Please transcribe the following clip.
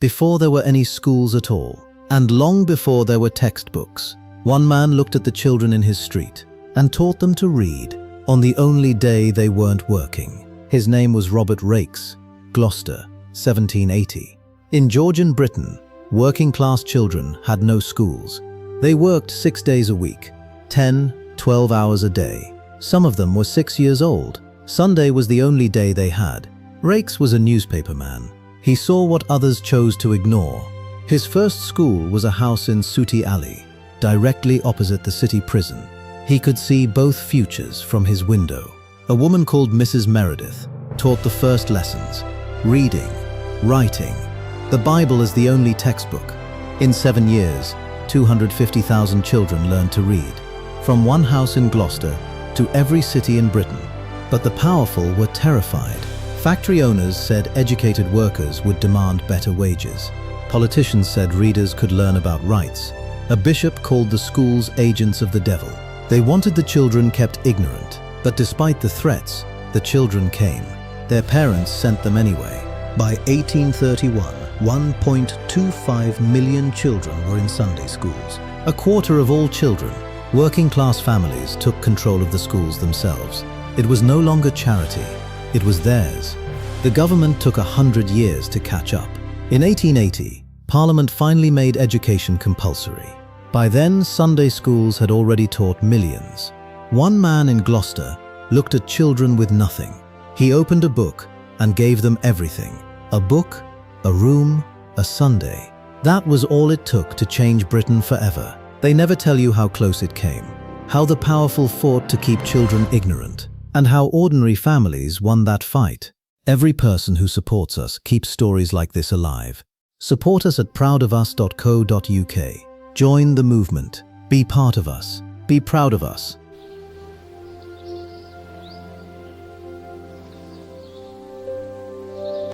before there were any schools at all, and long before there were textbooks. One man looked at the children in his street and taught them to read on the only day they weren't working. His name was Robert Raikes, Gloucester, 1780. In Georgian Britain, working-class children had no schools. They worked 6 days a week, 10, 12 hours a day. Some of them were 6 years old. Sunday was the only day they had. Raikes was a newspaperman. He saw what others chose to ignore. His first school was a house in Sooty Alley, directly opposite the city prison. He could see both futures from his window. A woman called Mrs. Meredith taught the first lessons: reading, writing. The Bible is the only textbook. In 7 years, 250,000 children learned to read, from one house in Gloucester to every city in Britain. But the powerful were terrified. Factory owners said educated workers would demand better wages. Politicians said readers could learn about rights. A bishop called the schools agents of the devil. They wanted the children kept ignorant, but despite the threats, the children came. Their parents sent them anyway. By 1831, 1.25 million children were in Sunday schools. A quarter of all children, working-class families, took control of the schools themselves. It was no longer charity, it was theirs. The government took 100 years to catch up. In 1880, Parliament finally made education compulsory. By then, Sunday schools had already taught millions. One man in Gloucester looked at children with nothing. He opened a book and gave them everything. A book, a room, a Sunday. That was all it took to change Britain forever. They never tell you how close it came, how the powerful fought to keep children ignorant, and how ordinary families won that fight. Every person who supports us keeps stories like this alive. Support us at proudofus.co.uk. Join the movement. Be part of us. Be proud of us.